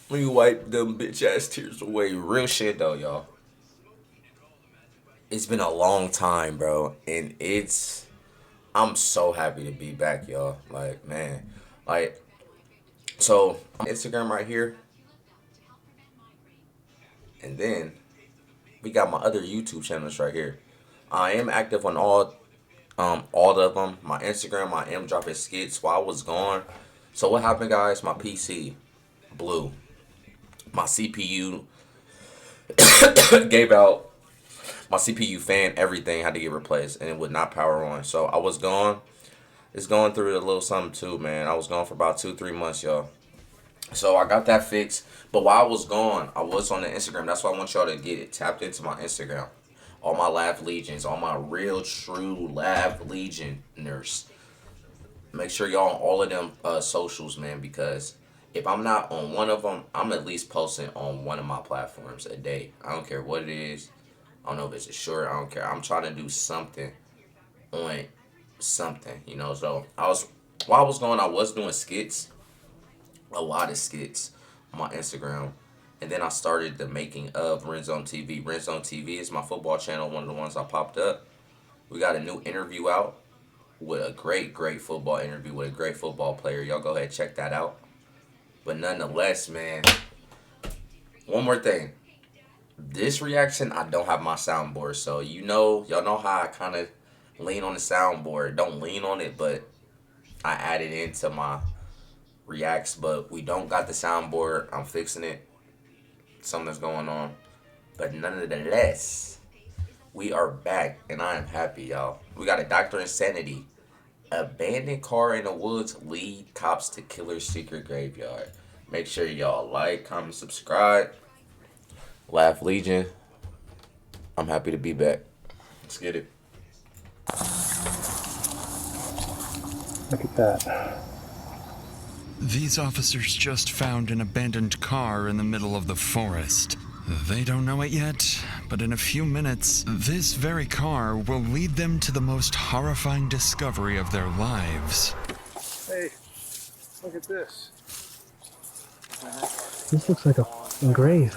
Let me wipe them bitch ass tears away. Real shit though, y'all. It's been a long time, bro, and I'm so happy to be back, y'all. Like, man, like, so Instagram right here, and then we got my other YouTube channels right here. I am active on all of them. My Instagram, I am dropping skits while I was gone. So what happened, guys? My PC blew. My CPU gave out. My CPU fan, everything had to get replaced, and it would not power on. So I was gone. It's going through a little something too, man. I was gone for about 2-3 months, y'all. So I got that fixed. But while I was gone, I was on the Instagram. That's why I want y'all to get it tapped into my Instagram. All my Lav Legions, all my real true Lav Legioners. Make sure y'all on all of them socials, man, because if I'm not on one of them, I'm at least posting on one of my platforms a day. I don't care what it is. I don't know if it's a short. I don't care. I'm trying to do something on something, you know. So while I was going, I was doing skits, a lot of skits on my Instagram, and then I started the making of RenZoneTV. RenZoneTV is my football channel, one of the ones I popped up. We got a new interview out with a great football interview with a great football player. Y'all go ahead and check that out. But nonetheless, man, one more thing. This reaction, I don't have my soundboard, so y'all know how I kind of lean on the soundboard. Don't lean on it, but I added into my reacts, but we don't got the soundboard. I'm fixing it. Something's going on. But nonetheless, we are back, and I am happy, y'all. We got a Dr. Insanity. Abandoned car in the woods lead cops to killer's secret graveyard. Make sure y'all like, comment, subscribe. Lav Legion. I'm happy to be back. Let's get it. Look at that. These officers just found an abandoned car in the middle of the forest. They don't know it yet, but in a few minutes, this very car will lead them to the most horrifying discovery of their lives. Hey, look at this. This looks like a grave.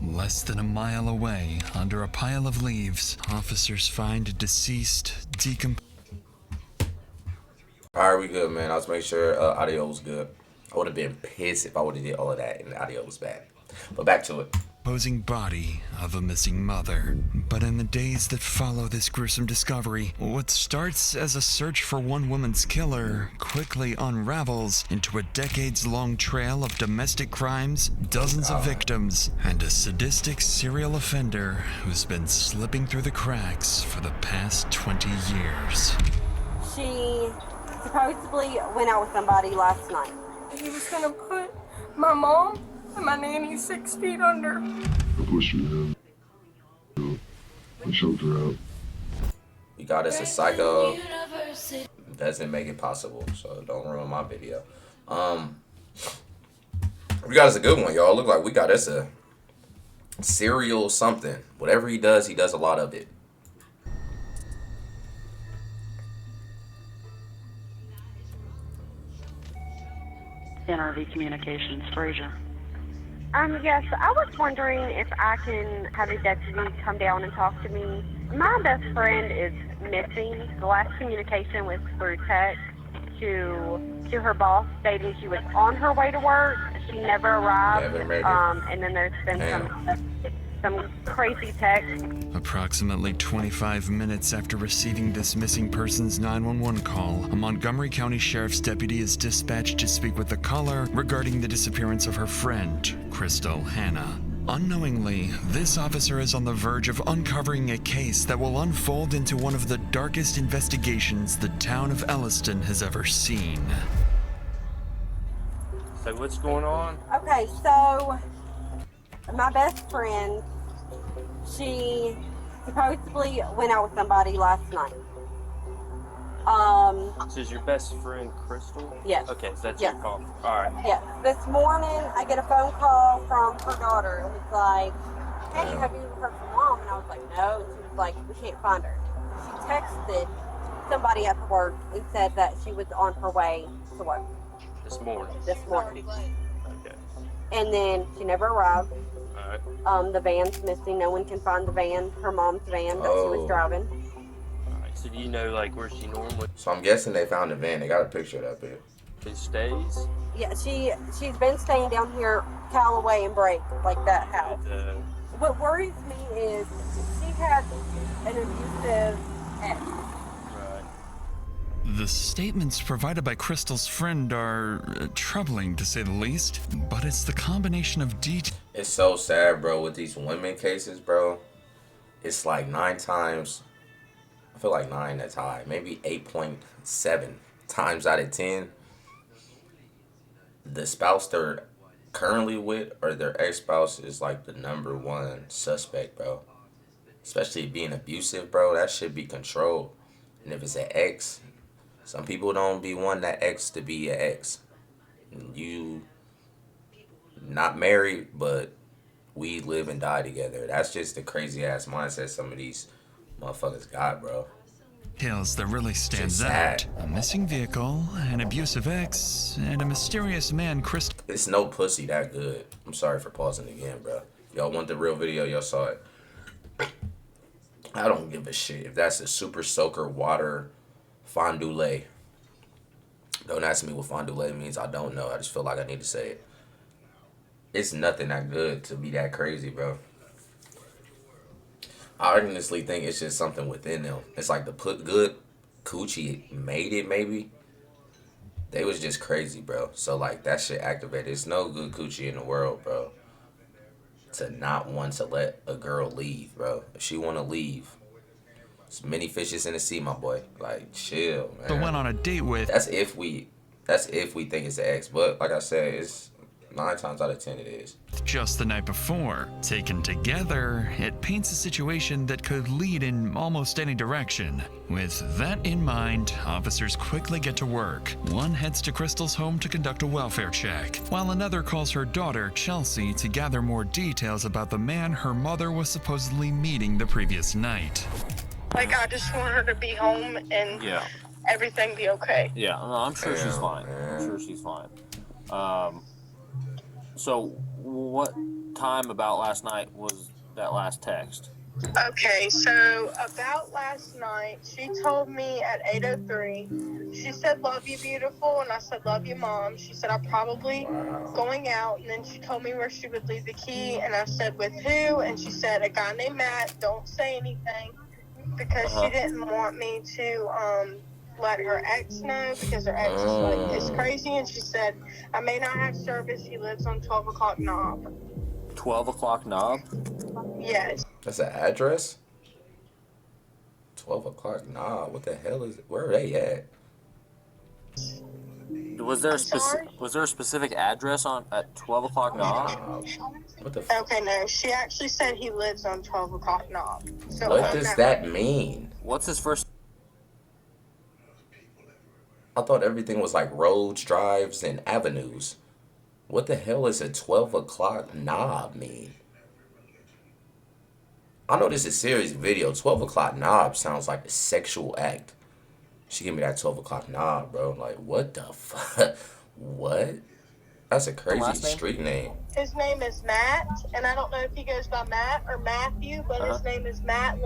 Less than a mile away, under a pile of leaves, officers find a deceased, Alright, we good, man. I was making sure audio was good. I would have been pissed if I would have did all of that and the audio was bad. But back to it. decomposing body of a missing mother. But in the days that follow this gruesome discovery, what starts as a search for one woman's killer quickly unravels into a decades-long trail of domestic crimes, dozens of victims, and a sadistic serial offender who's been slipping through the cracks for the past 20 years. She supposedly went out with somebody last night. He was gonna put my mom and my nanny 6 feet under. I pushed her down. I choked her out. You got us a psycho. Doesn't make it possible, so don't ruin my video. We got us a good one, y'all. Look like we got us a serial something. Whatever he does a lot of it. NRV Communications, Frazier. Yes, I was wondering if I can have a deputy come down and talk to me. My best friend is missing. The last communication was through text to her boss stating she was on her way to work. She never arrived. And then there's been some crazy text. Approximately 25 minutes after receiving this missing person's 911 call, a Montgomery County Sheriff's deputy is dispatched to speak with the caller regarding the disappearance of her friend, Crystal Hannah. Unknowingly, this officer is on the verge of uncovering a case that will unfold into one of the darkest investigations the town of Elliston has ever seen. So what's going on? Okay, so my best friend, she supposedly went out with somebody last night. So is your best friend Crystal? Yes. Okay, so that's Yes. your call. All right. Yes. This morning, I get a phone call from her daughter. It was like, hey, have you heard from mom? And I was like, no. And she was like, we can't find her. She texted somebody at work and said that she was on her way to work. This morning. This morning. Okay. and then she never arrived. Alright. The van's missing. No one can find the van, her mom's van that she was driving. Alright, so do you know, like, where she normally So I'm guessing they found the van. They got a picture of that bitch. stays? Yeah, she's been staying down here, Callaway and Break, like that house. What worries me is she had an abusive ex. Right. The statements provided by Crystal's friend are troubling, to say the least, but it's the combination of details. It's so sad, bro, with these women cases, bro. It's like 9 times, I feel like 9 that's high, maybe 8.7 times out of 10. The spouse they're currently with or their ex-spouse is like the #1 suspect, bro. Especially being abusive, bro. That should be controlled. And if it's an ex, some people don't be wanting that ex to be an ex. You not married, but we live and die together. That's just the crazy ass mindset some of these motherfuckers got, bro. Details that really stands out. A missing vehicle, an abusive ex, and a mysterious man, Crystal. It's no pussy that good. I'm sorry for pausing again, bro. Y'all want the real video, y'all saw it. I don't give a shit if that's a super soaker water fondue lait. Don't ask me what fondue lait means. I don't know. I just feel like I need to say it. It's nothing that good to be that crazy, bro. I honestly think it's just something within them. It's like the put good coochie made it, maybe. They was just crazy, bro. So, like, that shit activated. There's no good coochie in the world, bro, to not want to let a girl leave, bro. If she want to leave, there's many fishes in the sea, my boy. Like, chill, man. But went on a date with. That's if we think it's an ex. But, like I said, it's 9 times out of 10 it is. Just the night before. Taken together, it paints a situation that could lead in almost any direction. With that in mind, officers quickly get to work. One heads to Crystal's home to conduct a welfare check, while another calls her daughter, Chelsea, to gather more details about the man her mother was supposedly meeting the previous night. Like, I just want her to be home and everything be okay. Yeah, no, I'm sure she's fine. I'm sure she's fine. So, what time about last night was that last text? Okay, so about last night, she told me at 8:03, she said, "Love you, beautiful," and I said, "Love you, Mom." She said, "I'm probably going out," and then she told me where she would leave the key, and I said, "With who?" And she said, "A guy named Matt, don't say anything," because she didn't want me to, let her ex know, because her ex is like, it's crazy, and she said, "I may not have service, he lives on 12 o'clock knob." 12 o'clock knob? Yes. That's an address? 12 o'clock knob? What the hell is it? Where are they at? Was there a specific address at 12 o'clock knob? What the Okay, no, she actually said he lives on 12 o'clock knob. So what does that mean? What's his first? I thought everything was like roads, drives, and avenues. What the hell is a 12 o'clock knob mean? I know this is a serious video. 12 o'clock knob sounds like a sexual act. She gave me that 12 o'clock knob, bro. Like, what the fuck? What? That's a crazy street name. His name is Matt, and I don't know if he goes by Matt or Matthew, but his name is Matt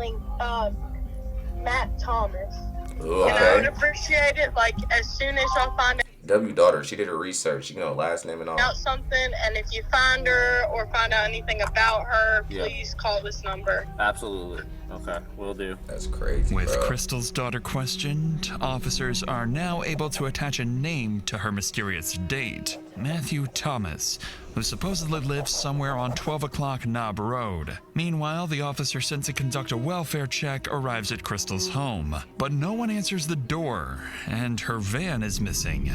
Thomas. Ooh, And I would okay. appreciate it, like, as soon as y'all find W daughter, she did her research. You know, last name and all. out something, and if you find her or find out anything about her, please call this number. Absolutely. Okay, will do. That's crazy, With bro. Crystal's daughter questioned, officers are now able to attach a name to her mysterious date, Matthew Thomas, who supposedly lives somewhere on 12 o'clock Knob Road. Meanwhile, the officer sent to conduct a welfare check arrives at Crystal's home, but no one answers the door, and her van is missing.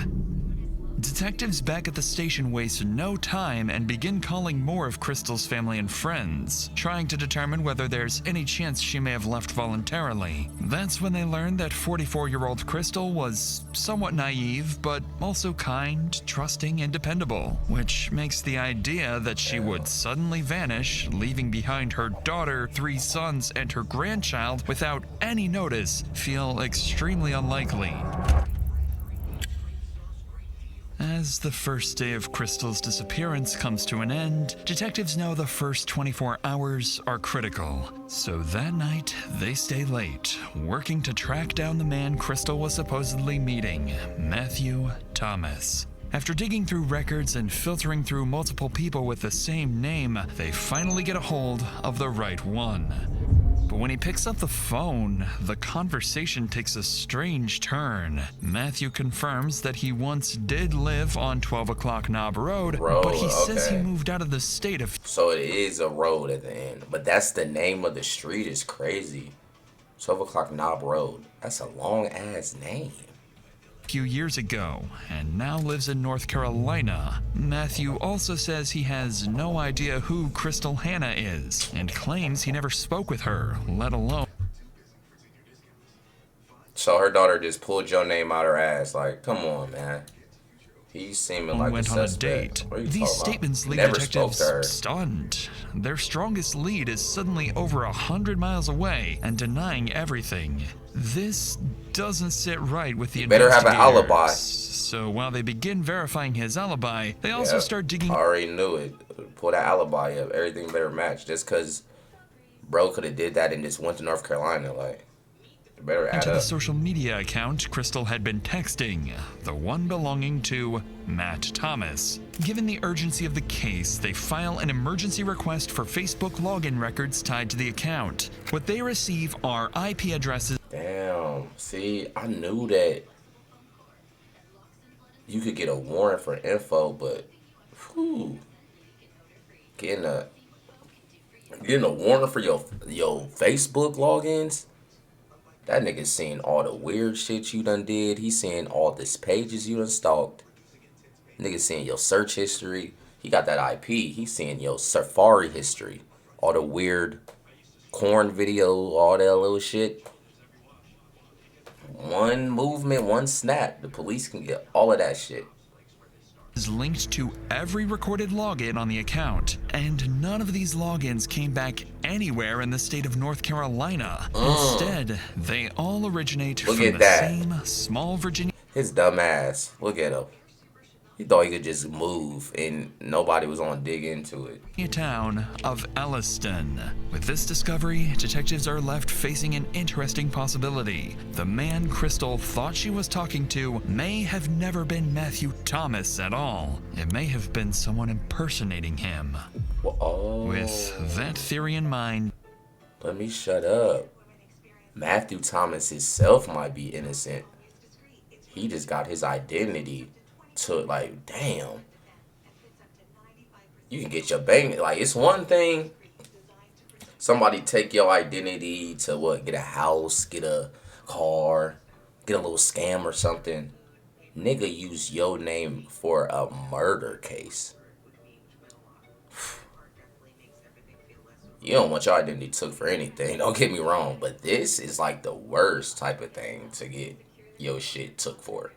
Detectives back at the station waste no time and begin calling more of Crystal's family and friends, trying to determine whether there's any chance she may have left voluntarily. That's when they learn that 44-year-old Crystal was somewhat naive, but also kind, trusting, and dependable, which makes the idea that she would suddenly vanish, leaving behind her daughter, 3 sons, and her grandchild without any notice feel extremely unlikely. As the first day of Crystal's disappearance comes to an end, detectives know the first 24 hours are critical. So that night, they stay late, working to track down the man Crystal was supposedly meeting, Matthew Thomas. After digging through records and filtering through multiple people with the same name, they finally get a hold of the right one. But when he picks up the phone, the conversation takes a strange turn. Matthew confirms that he once did live on 12 o'clock Knob Road, but he says he moved out of the state of... So it is a road at the end, but that's the name of the street. Is crazy. 12 o'clock Knob Road. That's a long ass name. Few years ago, and now lives in North Carolina. Matthew also says he has no idea who Crystal Hannah is, and claims he never spoke with her, let alone... So her daughter just pulled your name out her ass. Like, come on, man. He's seeming like went a on a suspect. date. What are you These talking about? statements leave Never spoke detectives to her. stunned. Their strongest lead is suddenly over 100 miles away and denying everything. This doesn't sit right with the better have an investigators. alibi. So while they begin verifying his alibi, they also start digging... I already knew it. Pull that alibi up. Everything better match. Just because bro could have did that and just went to North Carolina. Like, it better add into up. the social media account Crystal had been texting, the one belonging to Matt Thomas. Given the urgency of the case, they file an emergency request for Facebook login records tied to the account. What they receive are IP addresses. Damn. See, I knew that you could get a warrant for info, but whew, getting a warrant for your Facebook logins. That nigga's seeing all the weird shit you done did. He's seeing all this pages you done stalked. Nigga's seeing your search history. He got that IP. He's seeing your Safari history. All the weird corn video, all that little shit. One movement, one snap. The police can get all of that shit. Is linked to every recorded login on the account, and none of these logins came back anywhere in the state of North Carolina. Instead, they all originate from the same small Virginia... His dumb ass. Look at him. He thought he could just move and nobody was gonna dig into it. Town of Elliston. With this discovery, detectives are left facing an interesting possibility. The man Crystal thought she was talking to may have never been Matthew Thomas at all. It may have been someone impersonating him. With that theory in mind... Let me shut up. Matthew Thomas himself might be innocent. He just got his identity took. Like, damn. You can get your bank. Like, it's one thing somebody take your identity to what? Get a house, get a car, get a little scam or something. Nigga use your name for a murder case. You don't want your identity took for anything. Don't get me wrong. But this is like the worst type of thing to get your shit took for.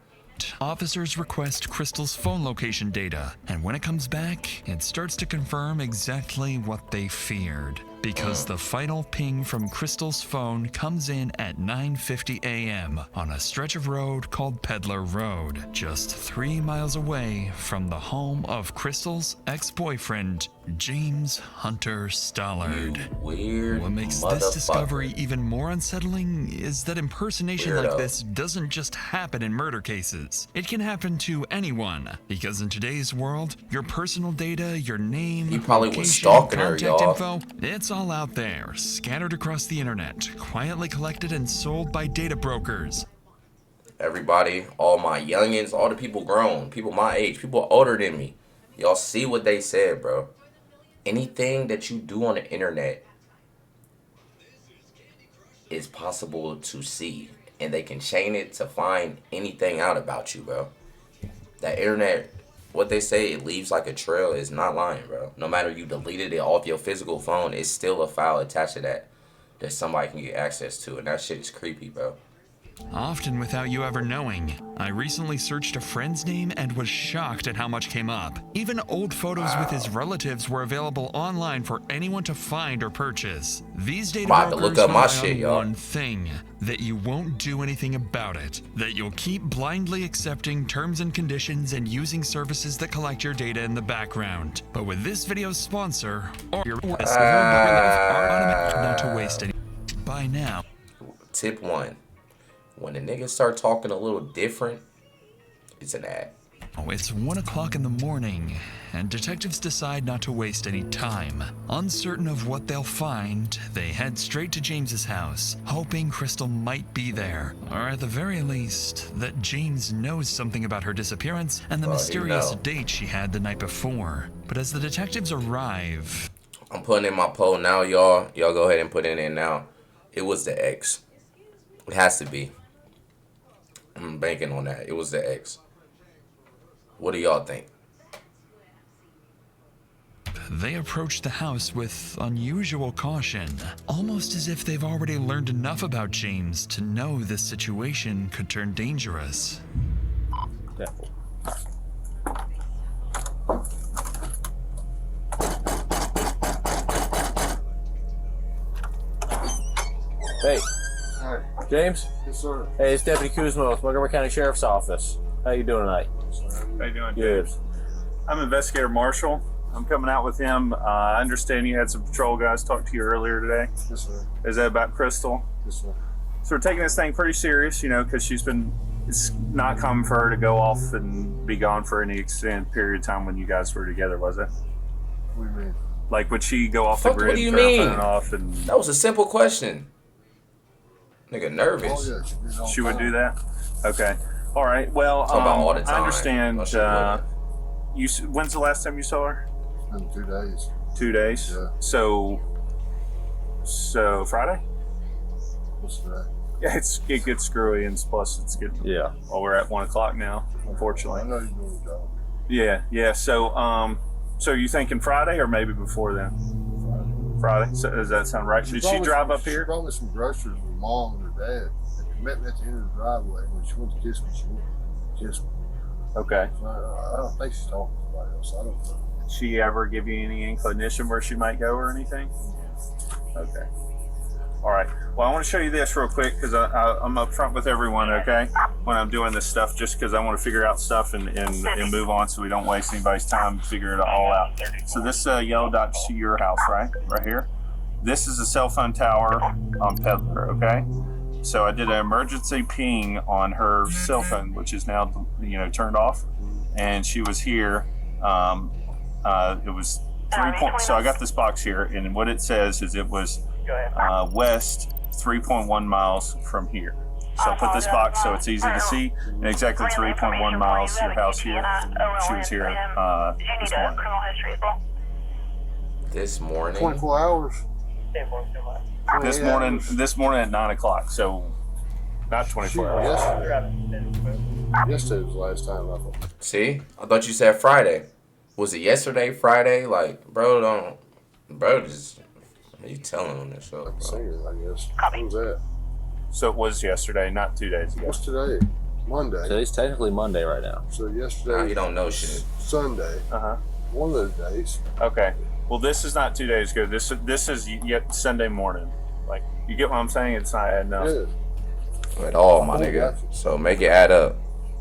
Officers request Crystal's phone location data, and when it comes back, it starts to confirm exactly what they feared. Because the final ping from Crystal's phone comes in at 9:50 a.m. on a stretch of road called Peddler Road, just 3 miles away from the home of Crystal's ex-boyfriend, James Hunter Stollard. Weird. What makes this discovery even more unsettling is that impersonation like this doesn't just happen in murder cases. It can happen to anyone, because in today's world, your personal data, your name, he probably was location, stalking her, contact y'all. info, it's all out there, scattered across the internet, quietly collected and sold by data brokers. Everybody, all my youngins, all the people grown, people my age, people older than me, y'all see what they said, bro. Anything that you do on the internet is possible to see, and they can chain it to find anything out about you, bro. That internet, what they say, it leaves like a trail, is not lying, bro. No matter you deleted it off your physical phone, it's still a file attached to that somebody can get access to, and that shit is creepy, bro. often without you ever knowing. I recently searched a friend's name and was shocked at how much came up. Even old photos with his relatives were available online for anyone to find or purchase. These data About to brokers look up my rely shit, on y'all. one thing, that you won't do anything about it. That you'll keep blindly accepting terms and conditions and using services that collect your data in the background. But with this video's sponsor, or your are automatic not to waste any. By now. Tip 1. When the niggas start talking a little different, it's an ad. Oh, it's 1 o'clock in the morning, and detectives decide not to waste any time. Uncertain of what they'll find, they head straight to James's house, hoping Crystal might be there, or at the very least, that James knows something about her disappearance and the mysterious date she had the night before. But as the detectives arrive... I'm putting in my poll now, y'all. Y'all go ahead and put it in now. It was the ex. It has to be. I'm banking on that. It was the ex. What do y'all think? They approach the house with unusual caution, almost as if they've already learned enough about James to know this situation could turn dangerous. Hey. Hi. James? Yes, sir. Hey, it's Deputy Kuzma with Montgomery County Sheriff's Office. How you doing tonight? How you doing, Good. James? I'm Investigator Marshall. I'm coming out with him. I understand you had some patrol guys talk to you earlier today. Yes, sir. Is that about Crystal? Yes, sir. So we're taking this thing pretty serious, you know, because it's not common for her to go off and be gone for any extended period of time when you guys were together, was it? What do you mean? Like, would she go off the Fuck, grid what do you and turn her mean? phone off? And That was a simple question. Nigga nervous. Oh, yeah. she would do that? Okay. All right. Well, Talk about all the I time. understand. Oh, she wouldn't. When's the last time you saw her? It's been 2 days. 2 days. Yeah. So Friday? What's today? Yeah, it gets screwy, and plus it's getting. Yeah. Well, we're at 1 o'clock now, unfortunately. I know you're doing the job. Yeah. So you thinking Friday or maybe before then? Friday. So does that sound right? Did she drive up She here? brought me some groceries with mom and her dad. They met me at the end of the driveway. When she went to kiss me, she went to kiss me. Okay. So I don't think she's talking to somebody else. I don't know. Did she ever give you any inclination where she might go or anything? Okay. All right. Well, I want to show you this real quick because I'm up front with everyone, okay, when I'm doing this stuff, just because I want to figure out stuff and move on so we don't waste anybody's time to figure it all out. So this yellow dot to your house, right here. This is a cell phone tower on Peddler, okay? So I did an emergency ping on her cell phone, which is now, turned off, and she was here. It was 3 points. So I got this box here, and what it says is it was west 3.1 miles from here. So I put this box so it's easy to see, and exactly 3.1 miles to your house here. She was here this morning. This morning? 24 hours. This morning at 9 o'clock. So not 24 hours. Yesterday was the last time I thought. See? I thought you said Friday. Was it yesterday, Friday? Like, bro, just... What are you telling on this show, bro? Singer, I guess. What was that? So it was yesterday, not 2 days ago. What's today? Monday. Today's technically Monday right now. So yesterday. Nah, you don't know shit. Sunday. One of those days. Okay. Well, this is not 2 days ago. This is yet Sunday morning. Like, you get what I'm saying? It's not adding up. Yeah. At all, my nigga. So make it add up.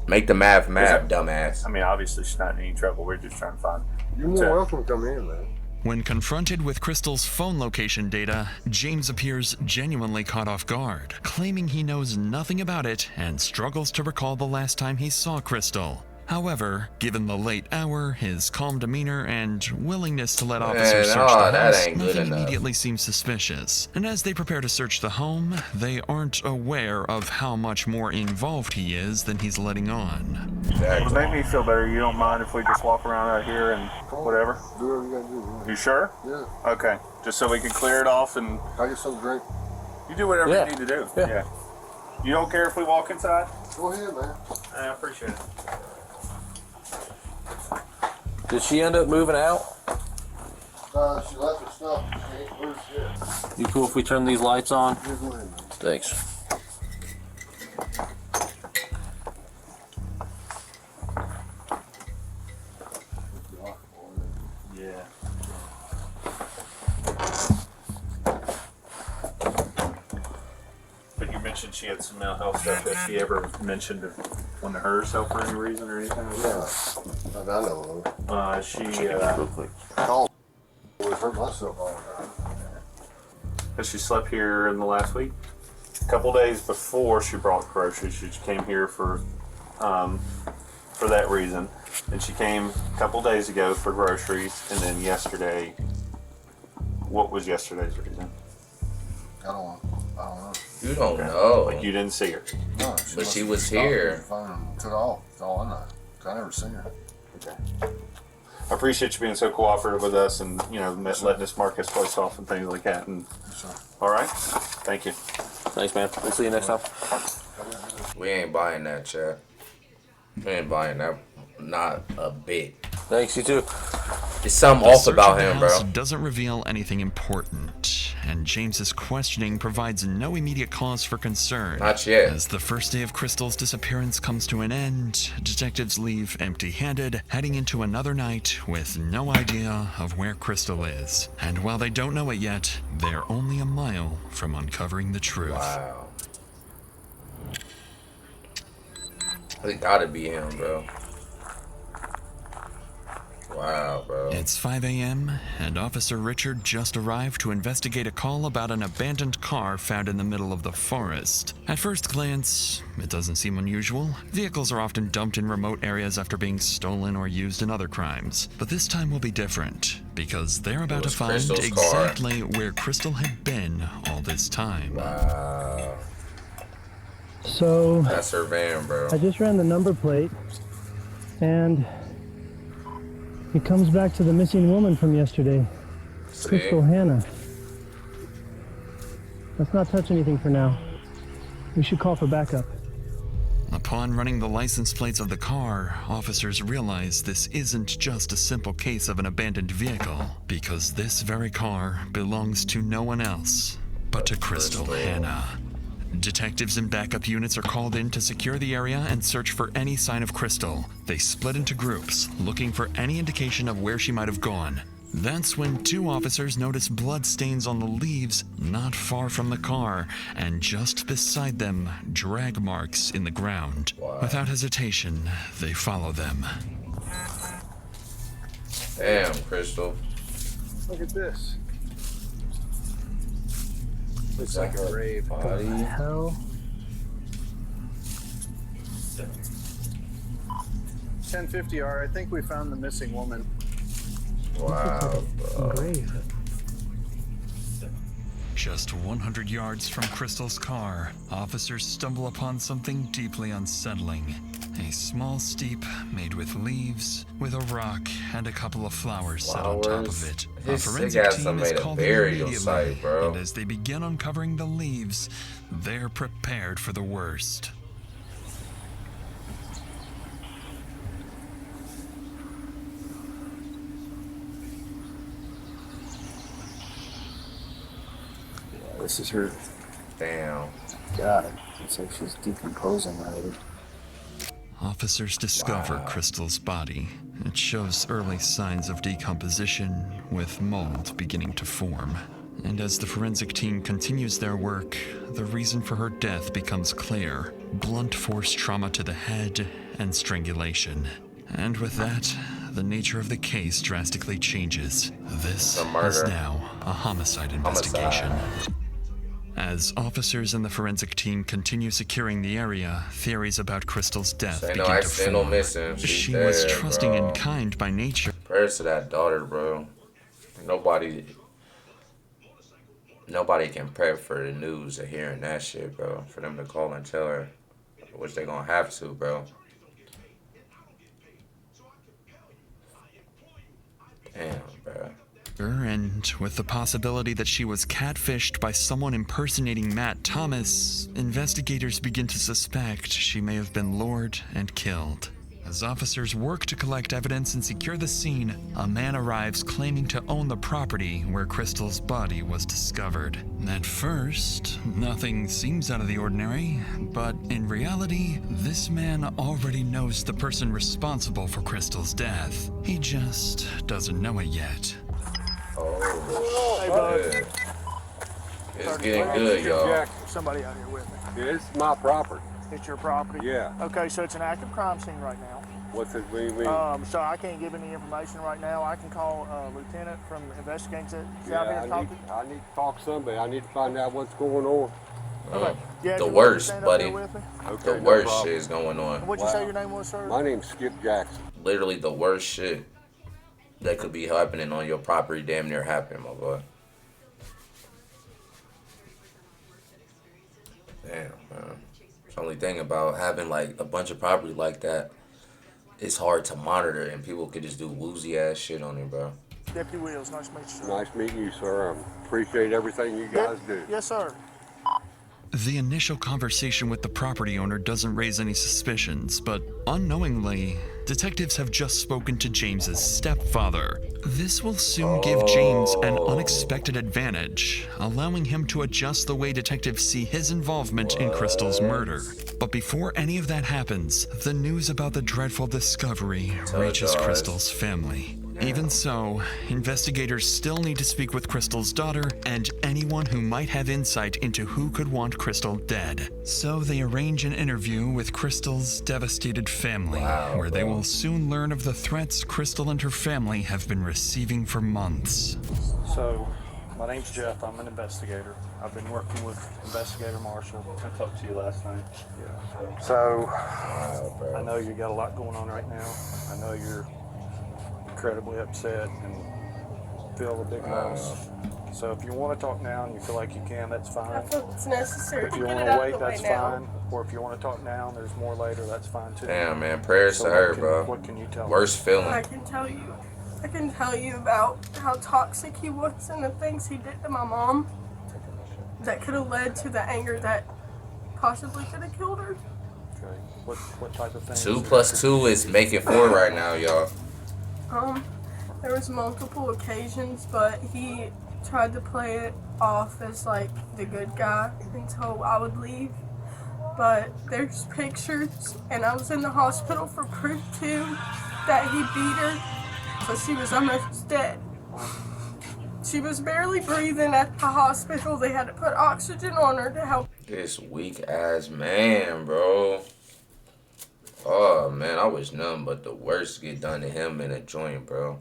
Make the math, dumbass. I mean, obviously she's not in any trouble. We're just trying to find her. You're more welcome to come in, man. When confronted with Crystal's phone location data, James appears genuinely caught off guard, claiming he knows nothing about it and struggles to recall the last time he saw Crystal. However, given the late hour, his calm demeanor, and willingness to let officers search the house, nothing immediately seems suspicious. And as they prepare to search the home, they aren't aware of how much more involved he is than he's letting on. It would make me feel better. You don't mind if we just walk around out here and whatever? Do whatever you gotta do. Man. You sure? Yeah. Okay. Just so we can clear it off and... I get something to drink. You do whatever you need to do. Yeah. You don't care if we walk inside? Go ahead, man. I appreciate it. Did she end up moving out? She left her stuff. She ain't moved yet. You cool if we turn these lights on? Yeah, go ahead, man. Thanks. she had some mental health stuff. Has she ever mentioned wanting to hurt herself for any reason or anything like that? Not that I know of. She Called. Always hurt myself all the time. has she slept here in the last week? A couple days before she brought groceries, she came here for that reason. And she came a couple days ago for groceries, and then yesterday. What was yesterday's reason? I don't know. You don't know. Like you didn't see her. No, But she was here. Took off. That's all I know. I never seen her. Okay. I appreciate you being so cooperative with us, and letting us mark this place off and things like that. And all right, thank you. Thanks, man. We'll see you next time. We ain't buying that, chat. We ain't buying that. Not a bit. Thanks, you too. There's something off about him, bro. Doesn't reveal anything important, and James's questioning provides no immediate cause for concern. Not yet. As the first day of Crystal's disappearance comes to an end, detectives leave empty-handed, heading into another night with no idea of where Crystal is. And while they don't know it yet, they're only a mile from uncovering the truth. Wow. It gotta be him, bro. Wow, bro. It's 5 a.m., and Officer Richard just arrived to investigate a call about an abandoned car found in the middle of the forest. At first glance, it doesn't seem unusual. Vehicles are often dumped in remote areas after being stolen or used in other crimes. But this time will be different, because they're about to find Crystal's exactly where Crystal had been all this time. Wow. So That's her van, bro. I just ran the number plate, and it comes back to the missing woman from yesterday, See? Crystal Hannah. Let's not touch anything for now. We should call for backup. Upon running the license plates of the car, officers realize this isn't just a simple case of an abandoned vehicle, because this very car belongs to no one else but to Crystal Hannah. Detectives and backup units are called in to secure the area and search for any sign of Crystal. They split into groups, looking for any indication of where she might have gone. That's when two officers notice blood stains on the leaves not far from the car, and just beside them, drag marks in the ground. Wow. Without hesitation, they follow them. Damn, Crystal. Look at this. Looks like a grave. Body. What the hell? 1050R. I think we found the missing woman. Wow, bro. Grave. Just 100 yards from Crystal's car, officers stumble upon something deeply unsettling. A small steep made with leaves, with a rock and a couple of flowers set on top of it. A forensic team is called in immediately, and as they begin uncovering the leaves, they're prepared for the worst. This is her. Damn. God, it's like she's decomposing already. Officers discover Crystal's body. It shows early signs of decomposition, with mold beginning to form. And as the forensic team continues their work, the reason for her death becomes clear: blunt force trauma to the head and strangulation. And with that, the nature of the case drastically changes. This is now a homicide investigation. As officers and the forensic team continue securing the area, theories about Crystal's death begin to form. She was trusting and kind by nature. Prayers to that daughter, bro. Nobody can prep for the news of hearing that shit, bro. For them to call and tell her, which they gonna have to, bro. Damn, bro. And with the possibility that she was catfished by someone impersonating Matt Thomas, investigators begin to suspect she may have been lured and killed. As officers work to collect evidence and secure the scene, a man arrives claiming to own the property where Crystal's body was discovered. At first, nothing seems out of the ordinary, but in reality, this man already knows the person responsible for Crystal's death. He just doesn't know it yet. Oh, shit. It's getting good, y'all. Somebody out here with me. It's my property. It's your property? Yeah. Okay, so it's an active crime scene right now. What's it mean? So I can't give any information right now. I can call Lieutenant from investigating it. Yeah, I need to talk to somebody. I need to find out what's going on. Okay. Yeah, The worst, buddy. Okay, The worst shit is going on. What'd you say your name was, sir? My name's Skip Jackson. Literally the worst shit that could be happening on your property damn near happened, my boy. Damn, man. The only thing about having like a bunch of property like that, it's hard to monitor and people could just do woozy ass shit on it, bro. Deputy Wills, nice to meet you, sir. Nice meeting you, sir. I appreciate everything you guys do. Yes, sir. The initial conversation with the property owner doesn't raise any suspicions, but unknowingly, detectives have just spoken to James's stepfather. This will soon give James an unexpected advantage, allowing him to adjust the way detectives see his involvement in Crystal's murder. But before any of that happens, the news about the dreadful discovery reaches Crystal's family. Even so, investigators still need to speak with Crystal's daughter and anyone who might have insight into who could want Crystal dead. So they arrange an interview with Crystal's devastated family, where they will soon learn of the threats Crystal and her family have been receiving for months. So, my name's Jeff. I'm an investigator. I've been working with Investigator Marshall. I talked to you last night. Yeah. So, I know you got a lot going on right now. I know you're incredibly upset and feel a big loss. So if you want to talk now and you feel like you can, that's fine. I feel it's necessary. If you want to wait, that's fine. Or if you want to talk now and there's more later, that's fine too. Damn, man, prayers to her, bro. What can you tell me? Worst feeling. I can tell you about how toxic he was and the things he did to my mom that could have led to the anger that possibly could have killed her. Okay. What type of things? 2 + 2 is making 4 right now, y'all. There was multiple occasions, but he tried to play it off as like the good guy until I would leave. But there's pictures, and I was in the hospital for proof too that he beat her, so she was almost dead. She was barely breathing at the hospital. They had to put oxygen on her to help. This weak ass man, bro. Oh man, I wish nothing but the worst get done to him in a joint, bro.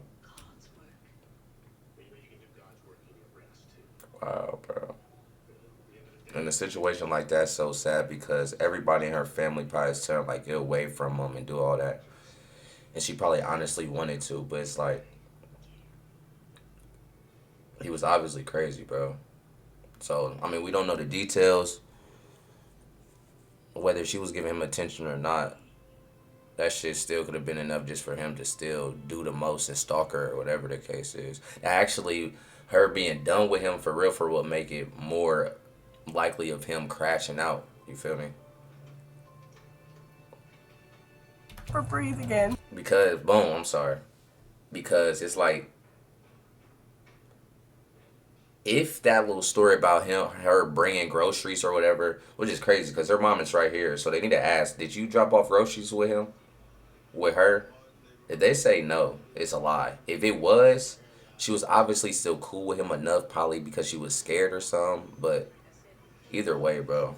Wow, bro. And a situation like that's so sad because everybody in her family probably is trying to like get away from him and do all that. And she probably honestly wanted to, but it's like he was obviously crazy, bro. So, I mean, we don't know the details, whether she was giving him attention or not. That shit still could have been enough just for him to still do the most and stalk her or whatever the case is. Actually, her being done with him for real would make it more likely of him crashing out. You feel me? Or breathe again. Because, boom, I'm sorry. Because it's like, if that little story about her bringing groceries or whatever, which is crazy because her mom is right here, so they need to ask, did you drop off groceries with him? With her? If they say no, it's a lie. If it was, she was obviously still cool with him enough, probably because she was scared or something, but either way, bro,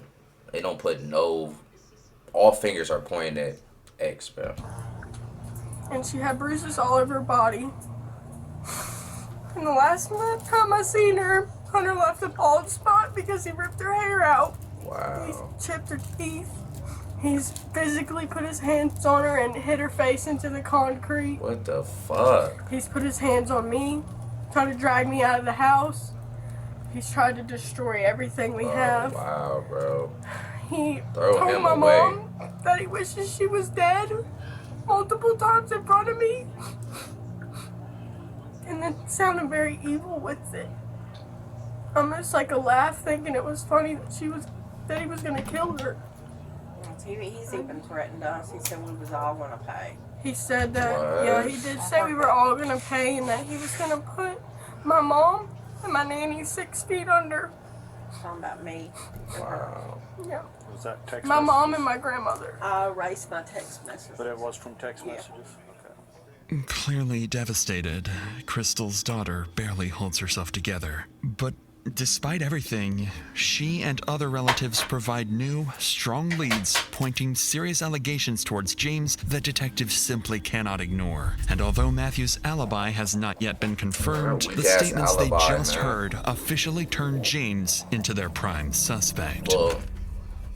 they don't put no, all fingers are pointing at X, bro. And she had bruises all over her body. And the last time I seen her, Hunter left a bald spot because he ripped her hair out. Wow. He's chipped her teeth. He's physically put his hands on her and hit her face into the concrete. What the fuck? He's put his hands on me, trying to drag me out of the house. He's tried to destroy everything we have. Wow, bro. He Throw told him my away. mom that he wishes she was dead multiple times in front of me. And then sounded very evil with it. Almost like a laugh, thinking it was funny that he was gonna kill her. He's even threatened us. He said we was all gonna pay. He said that, What? yeah, he did say we were all gonna pay and that he was gonna put my mom and my nanny 6 feet under. Talking about me. Wow. Yeah. Was that text My messages? mom and my grandmother. I erased my text messages. But it was from text messages? Clearly devastated, Crystal's daughter barely holds herself together. But Despite everything, she and other relatives provide new, strong leads pointing serious allegations towards James that detectives simply cannot ignore. And although Matthew's alibi has not yet been confirmed, the statements they just heard officially turned James into their prime suspect. Well,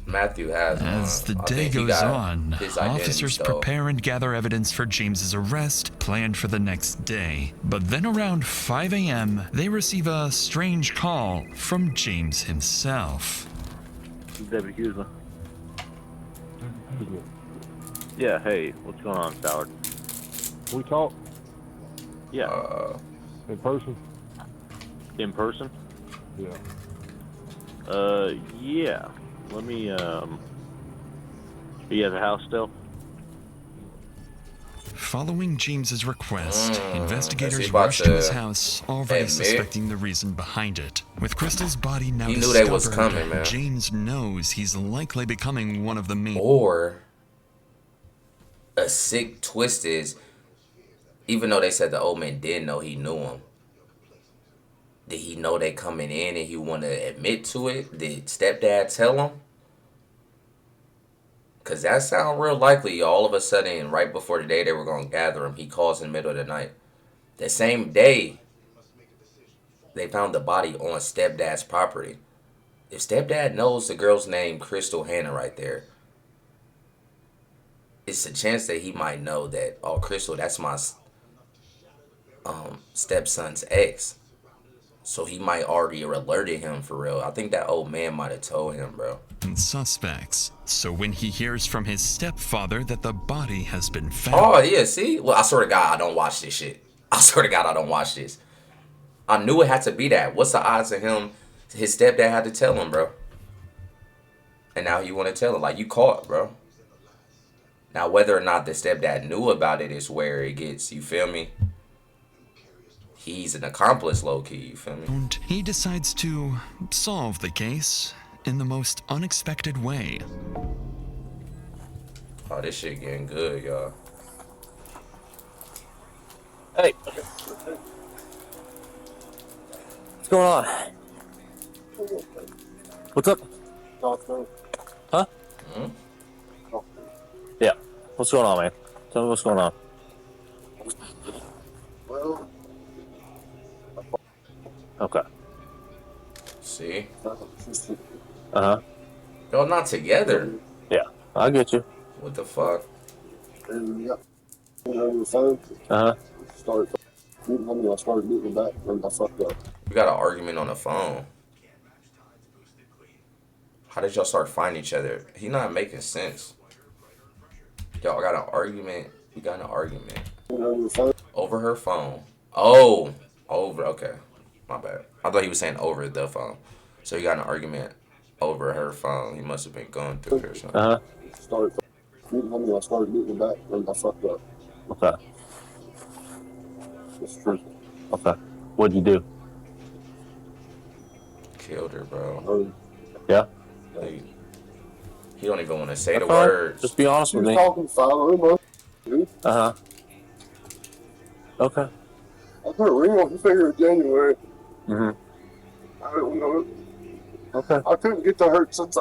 Matthew has As the day goes on, officers prepare and gather evidence for James's arrest planned for the next day. But then around 5 a.m., they receive a strange call from James himself. Deputy Kuzma. Yeah, hey, what's going on, Howard? We talk? Yeah. In person? In person? Yeah. Yeah. Let me, are you at the house still? Following James's request, investigators rush to his house, already suspecting the reason behind it. With Crystal's body now discovered, James knows he's likely becoming one of the main... Or a sick twist is, even though they said the old man didn't know he knew him, did he know they coming in and he want to admit to it? Did stepdad tell him? Because that sound real likely. All of a sudden, right before the day they were going to gather him, he calls in the middle of the night. The same day, they found the body on stepdad's property. If stepdad knows the girl's name, Crystal Hannah, right there, it's a chance that he might know that, oh, Crystal, that's my stepson's ex. So he might already alerted him for real. I think that old man might have told him, bro. Suspects. So when he hears from his stepfather that the body has been found... Oh, yeah, see? Well, I swear to God, I don't watch this shit. I swear to God, I don't watch this. I knew it had to be that. What's the odds of him, his stepdad had to tell him, bro? And now you want to tell him. Like, you caught, bro. Now, whether or not the stepdad knew about it is where it gets, you feel me? He's an accomplice, low-key, you feel me? And he decides to solve the case in the most unexpected way. Oh, this shit getting good, y'all. Hey. What's going on? What's up? Huh? Yeah. What's going on, man? Tell me what's going on. Well... Okay. See? Uh-huh. Y'all not together. Yeah, I get you. What the fuck? And yeah, on the phone. Uh-huh. I started getting back, and I fucked up. We got an argument on the phone. How did y'all start finding each other? He not making sense. Y'all got an argument. We got an argument. Over her phone. Oh, over. Okay. My bad. I thought he was saying over the phone. So you got an argument over her phone. He must have been going through it or something. Uh-huh. I started getting back, and I fucked up. Okay. It's true. Okay. What'd you do? Killed her, bro. Yeah? Like, he don't even want to say the fine. words. Just be honest with me. Talking 5 dude. Uh-huh. Okay. I put a ring on the finger in January. Mm-hmm. I don't know. Okay. I couldn't get to her since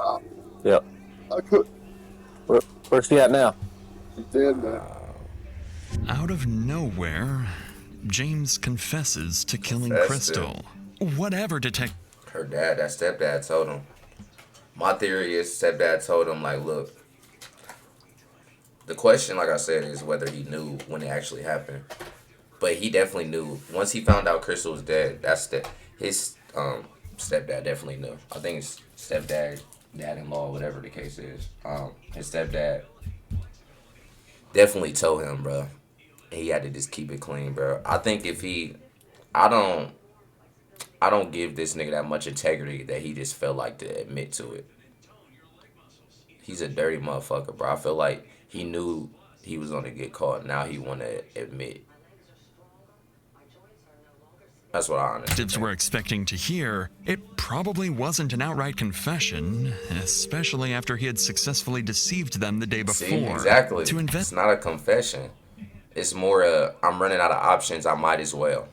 Yep. I could. Where's she at now? She's dead now. Out of nowhere, James confesses to killing Crystal. Whatever detective... Her dad, that stepdad told him. My theory is stepdad told him, like, look, the question, like I said, is whether he knew when it actually happened. But he definitely knew. Once he found out Crystal was dead, his stepdad definitely knew. I think his stepdad, dad-in-law, whatever the case is, his stepdad definitely told him, bro. He had to just keep it clean, bro. I think if he... I don't give this nigga that much integrity that he just felt like to admit to it. He's a dirty motherfucker, bro. I feel like he knew he was going to get caught. Now he want to admit. That's what I honestly Detectives were expecting to hear. It probably wasn't an outright confession, especially after he had successfully deceived them the day before. See, exactly. It's not a confession. It's more I'm running out of options. I might as well.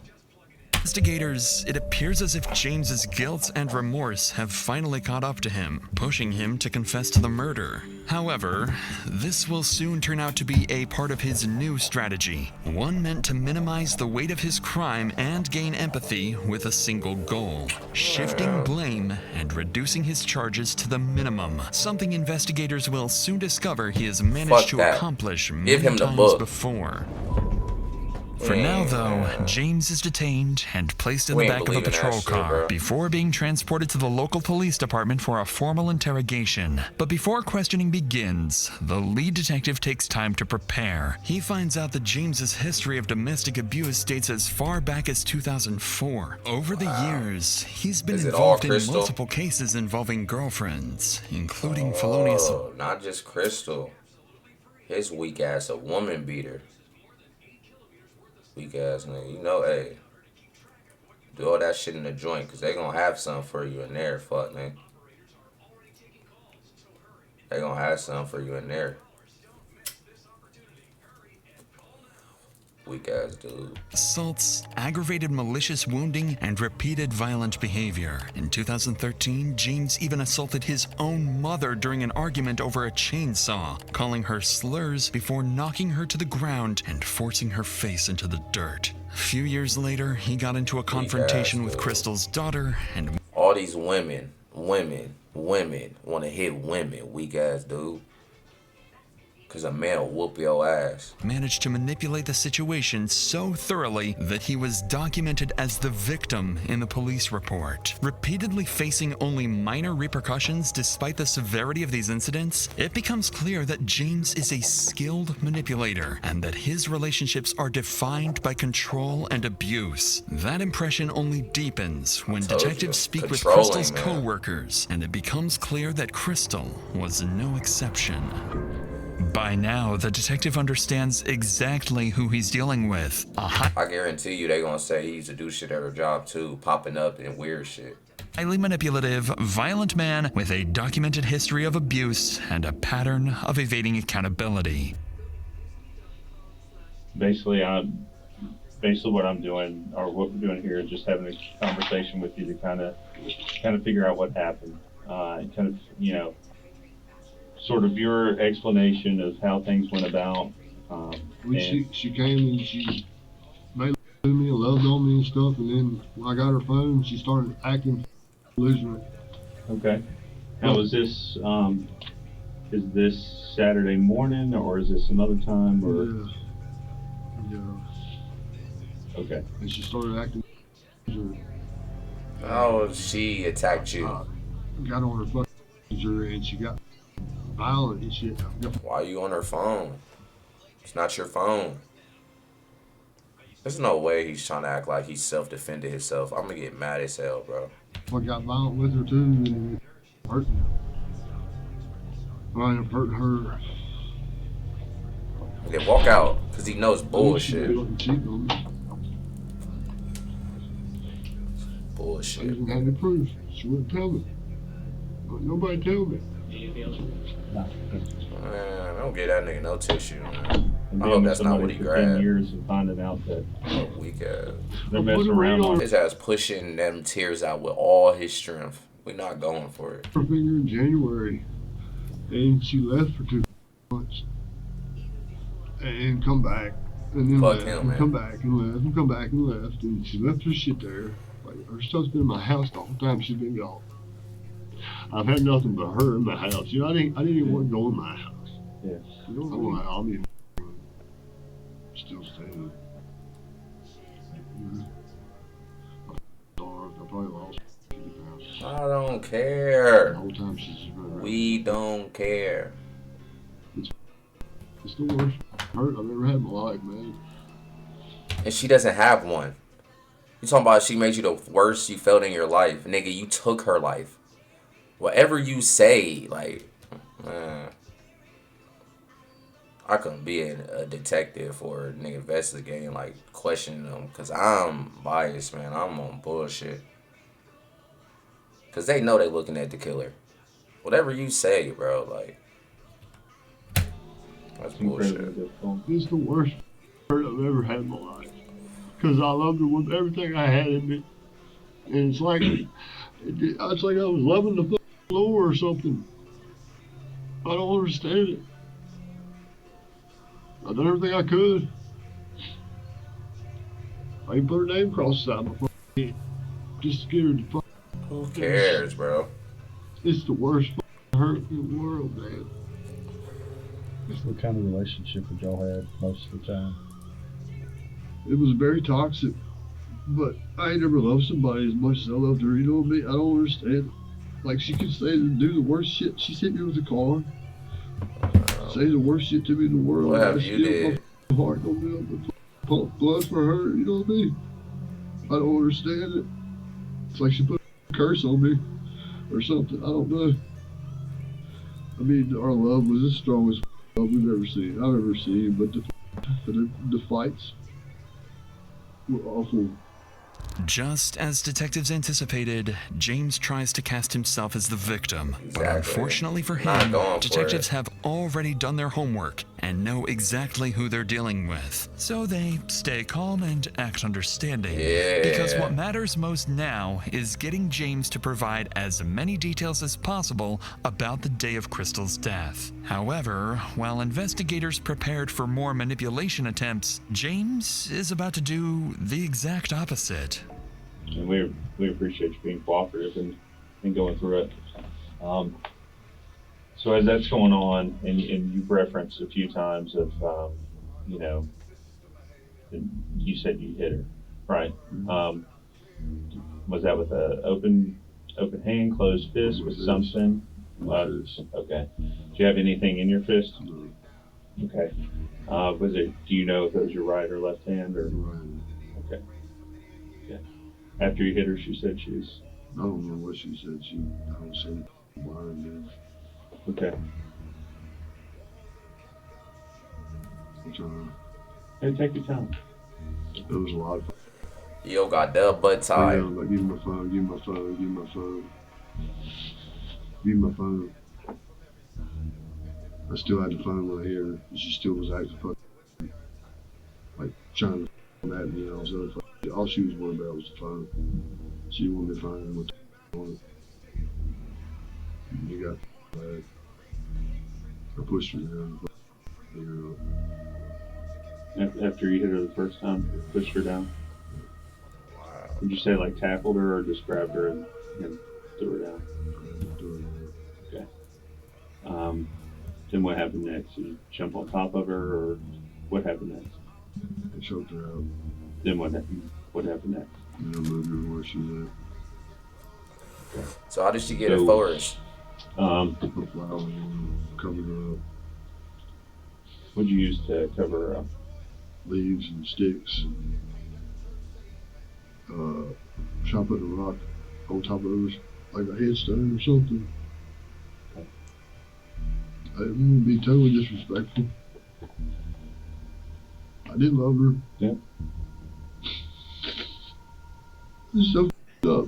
Investigators, it appears as if James's guilt and remorse have finally caught up to him, pushing him to confess to the murder. However, this will soon turn out to be a part of his new strategy, one meant to minimize the weight of his crime and gain empathy with a single goal: shifting blame and reducing his charges to the minimum, something investigators will soon discover he has managed to accomplish many times before. For now, though, James is detained and placed in the back of a patrol car before being transported to the local police department for a formal interrogation. But before questioning begins, the lead detective takes time to prepare. He finds out that James's history of domestic abuse dates as far back as 2004. Over the years, he's been involved in multiple cases involving girlfriends, including felonious. Not just Crystal. His weak ass a woman beater. Weak ass nigga. You know, hey, do all that shit in the joint, because they gonna have something for you in there. Fuck, man. They gonna have something for you in there. Weak ass dude. Assaults, aggravated malicious wounding, and repeated violent behavior. In 2013, James even assaulted his own mother during an argument over a chainsaw, calling her slurs before knocking her to the ground and forcing her face into the dirt. A few years later, he got into a confrontation with Crystal's daughter and... All these women want to hit women, weak ass dude. Because a man will whoop your ass. Managed to manipulate the situation so thoroughly that he was documented as the victim in the police report. Repeatedly facing only minor repercussions despite the severity of these incidents, it becomes clear that James is a skilled manipulator and that his relationships are defined by control and abuse. That impression only deepens when detectives speak with Crystal's co-workers, and it becomes clear that Crystal was no exception. By now, the detective understands exactly who he's dealing with. I guarantee you they gonna say he used to do shit at her job too, popping up in weird shit. Highly manipulative, violent man with a documented history of abuse and a pattern of evading accountability. Basically what I'm doing, or what we're doing here, is just having a conversation with you to kind of figure out what happened, and kind of, you know, sort of your explanation of how things went about. She came and she made love me and loved on me and stuff, and then when I got her phone, she started acting belligerent. Okay. Now, is this Saturday morning, or is this some other time, or? Yeah. Okay. And she started acting belligerent. Oh, she attacked you. Got on her fucking and she got violent and shit. Why are you on her phone? It's not your phone. There's no way he's trying to act like he self-defended himself. I'm gonna get mad as hell, bro. I got violent with her too, and it hurt me. I ended up hurting her. Okay, walk out, because he knows bullshit. Bullshit. She didn't have any proof. She wouldn't tell me. Nobody tell me. Man, don't get that nigga no tissue, man. I hope that's not what he grabbed. 10 years of finding out that weak ass. They're messing around. His ass pushing them tears out with all his strength. We're not going for it. Her finger in January, and she left for 2 months, and come back, and then left, and come back and left, and come back and left, and she left her shit there. Like, her stuff's been in my house the whole time she's been gone. I've had nothing but her in my house. You know, I didn't even want to go in my house. Yeah. You know, I'll be still staying. I probably lost 50 pounds. I don't care. The whole time she's just been around. We don't care. It's the worst hurt I've ever had in my life, man. And she doesn't have one. You talking about she made you the worst you felt in your life. Nigga, you took her life. Whatever you say, like, man, I couldn't be a detective or a nigga investigating, like, questioning them, because I'm biased, man. I'm on bullshit. Because they know they looking at the killer. Whatever you say, bro, like, that's bullshit. It's the worst hurt I've ever had in my life. because I loved her with everything I had in me. And it's like I was loving the Lord or something. I don't understand it. I done everything I could. I even put her name across the side of my head just to get her to Who cares, bro? It's the worst hurt in the world, man. What kind of relationship did y'all have most of the time? It was very toxic, but I ain't never loved somebody as much as I loved her. You know what I mean? I don't understand it. Like, she could say to do the worst shit. She hit me with a car. Say the worst shit to me in the world. Whatever you did. My heart don't be able to pump blood for her. You know what I mean? I don't understand it. It's like she put a curse on me or something. I don't know. I mean, our love was the strongest love we've ever seen. I've ever seen, but the fights were awful. Just as detectives anticipated, James tries to cast himself as the victim. But unfortunately for him, detectives have already done their homework and know exactly who they're dealing with. So they stay calm and act understanding. Because what matters most now is getting James to provide as many details as possible about the day of Crystal's death. However, while investigators prepared for more manipulation attempts, James is about to do the exact opposite. And we appreciate you being cooperative and going through it. So as that's going on, and you've referenced a few times of, you know, you said you hit her, right? Was that with an open hand, closed fist, with something? Okay. Do you have anything in your fist? No. Okay. Do you know if it was your right or left hand, or? Okay. Okay. After you hit her, she said she's. I don't know what she said. I don't say behind me. Okay. I'm trying. Hey, take your time. It was a lot of fun. Yo, got that butt tied. Yeah, like, give me my phone, give me my phone, give me my phone. Give me my phone. I still had the phone when I hit her. She still was acting fucking, like, trying to at me and all this other fucking. All she was worried about was the phone. She wanted the phone with the on it. You got bad. I pushed her down. After you hit her the first time, pushed her down? Wow. Would you say like tackled her or just grabbed her and threw her down? Okay. Then what happened next? Did you jump on top of her, or what happened next? I choked her out. Then what happened? What happened next? And I moved her where she was at. Okay. So how did she get it forged? Put flowers on, covered her up. What'd you use to cover her up? Leaves and sticks. Try putting a rock on top of her, like a headstone or something. I didn't want to be totally disrespectful. I did love her. Yeah. It's so up.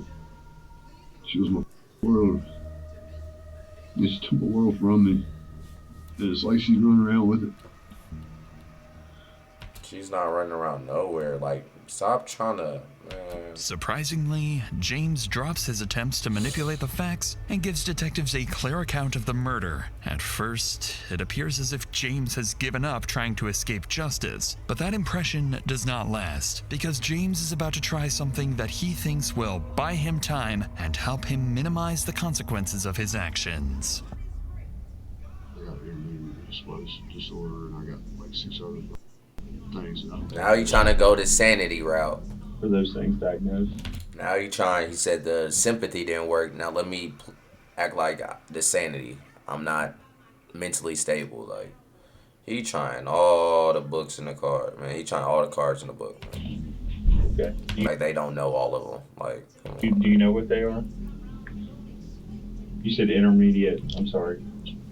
She was my world. She took my world from me. And it's like she's running around with it. She's not running around nowhere. Like, stop trying to, man. Surprisingly, James drops his attempts to manipulate the facts and gives detectives a clear account of the murder. At first, it appears as if James has given up trying to escape justice, but that impression does not last, because James is about to try something that he thinks will buy him time and help him minimize the consequences of his actions. I got intermediate explosive disorder, and I got like 6 other things. Now you trying to go the sanity route. Are those things diagnosed? Now you trying, he said the sympathy didn't work. Now let me act like the sanity. I'm not mentally stable. Like, he trying all the books in the card, man. He trying all the cards in the book, man. Okay. Like, they don't know all of them. Like, do you know what they are? You said intermediate, I'm sorry.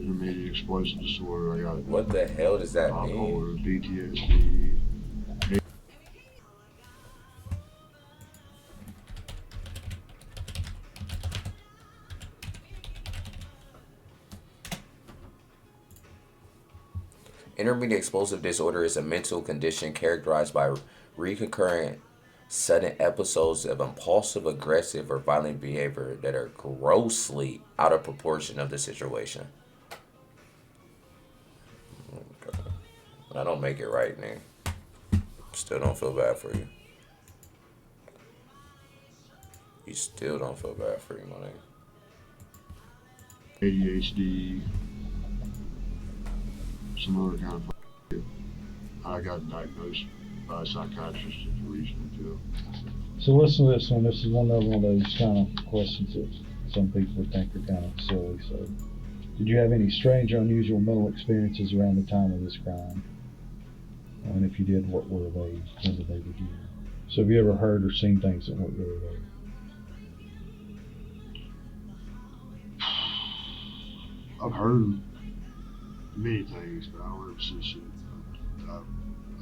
Intermediate explosive disorder. I got. What the hell does that bipolar, mean? PTSD. Intermediate explosive disorder is a mental condition characterized by recurrent sudden episodes of impulsive, aggressive, or violent behavior that are grossly out of proportion of the situation. I don't make it right, nigga. Still don't feel bad for you. You still don't feel bad for you, my nigga. ADHD, some other kind of shit. I got diagnosed by a psychiatrist at the regional jail. So listen to this one. This is another one of those kind of questions that some people would think are kind of silly. So, did you have any strange or unusual mental experiences around the time of this crime? And if you did, what were they? When did they begin? So have you ever heard or seen things that weren't really there? I've heard many things, but I don't ever see shit. I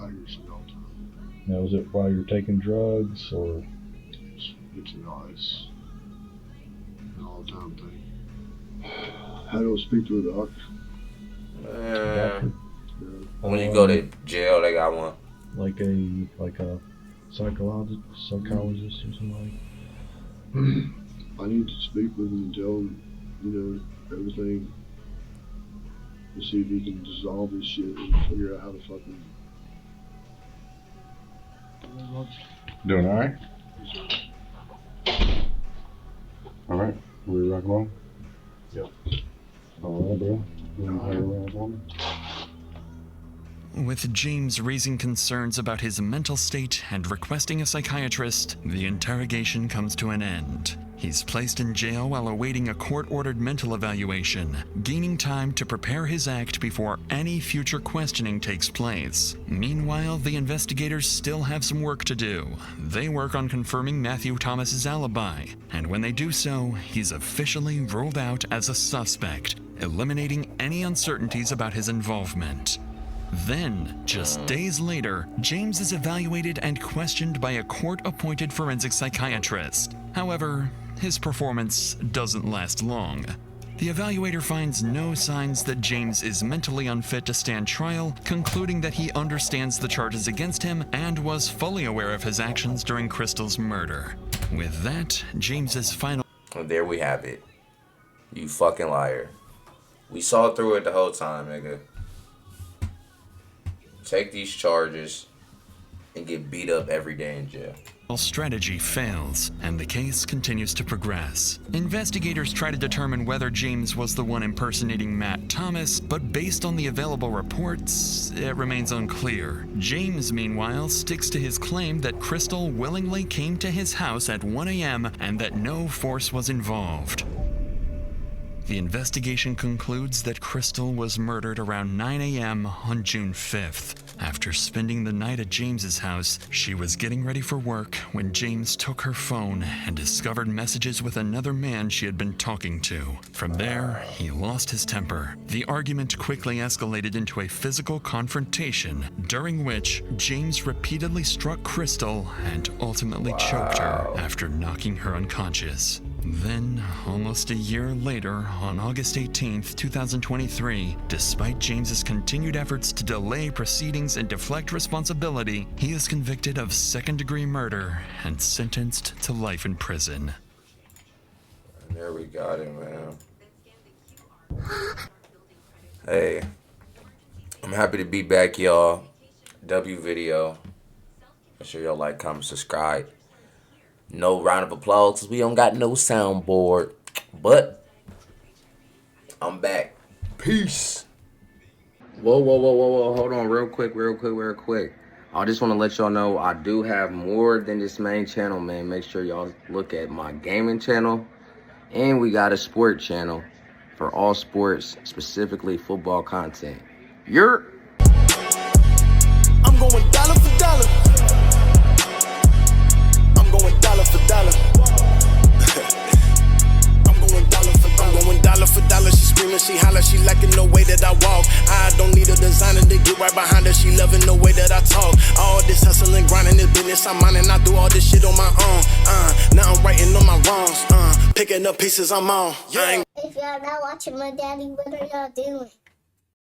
hear shit all the time. Now, was it while you're taking drugs, or? It's an all-time thing. How do I speak to a doctor? When you go to jail, they got one. Like a psychologist or something like. I need to speak with him and tell him, everything. To see if he can dissolve this shit and figure out how to fucking. Doing all right? All right. We rock and roll? Yep. All right, bro. You want to play around for me? With James raising concerns about his mental state and requesting a psychiatrist, the interrogation comes to an end. He's placed in jail while awaiting a court-ordered mental evaluation, gaining time to prepare his act before any future questioning takes place. Meanwhile, the investigators still have some work to do. They work on confirming Matthew Thomas's alibi, and when they do so, he's officially ruled out as a suspect, eliminating any uncertainties about his involvement. Then, just days later, James is evaluated and questioned by a court-appointed forensic psychiatrist. However, his performance doesn't last long. The evaluator finds no signs that James is mentally unfit to stand trial, concluding that he understands the charges against him and was fully aware of his actions during Crystal's murder. With that, James's final... And there we have it. You fucking liar. We saw through it the whole time, nigga. Take these charges and get beat up every day in jail. Strategy fails, and the case continues to progress. Investigators try to determine whether James was the one impersonating Matt Thomas, but based on the available reports, it remains unclear. James, meanwhile, sticks to his claim that Crystal willingly came to his house at 1 a.m. and that no force was involved. The investigation concludes that Crystal was murdered around 9 a.m. on June 5th. After spending the night at James's house, she was getting ready for work when James took her phone and discovered messages with another man she had been talking to. From there, he lost his temper. The argument quickly escalated into a physical confrontation, during which James repeatedly struck Crystal and ultimately choked her after knocking her unconscious. Then, almost a year later, on August 18th, 2023, despite James's continued efforts to delay proceedings and deflect responsibility, he is convicted of second-degree murder and sentenced to life in prison. And there we got it, man. Hey, I'm happy to be back, y'all. W video. Make sure y'all like, comment, subscribe. No round of applause because we don't got no soundboard. But I'm back. Peace. Whoa. Hold on real quick. I just want to let y'all know I do have more than this main channel, man. Make sure y'all look at my gaming channel. And we got a sport channel for all sports, specifically football content. I'm going dollar for dollar. Dollar for dollar. I'm going dollar for dollar. She screaming, she holler, she liking the way that I walk. I don't need a designer to get right behind her. She loving the way that I talk. All this hustling, grinding, this business I'm on, and I do all this shit on my own. Now I'm writing on my wrongs. Picking up pieces I'm on. If y'all not watching my daddy, what are y'all doing?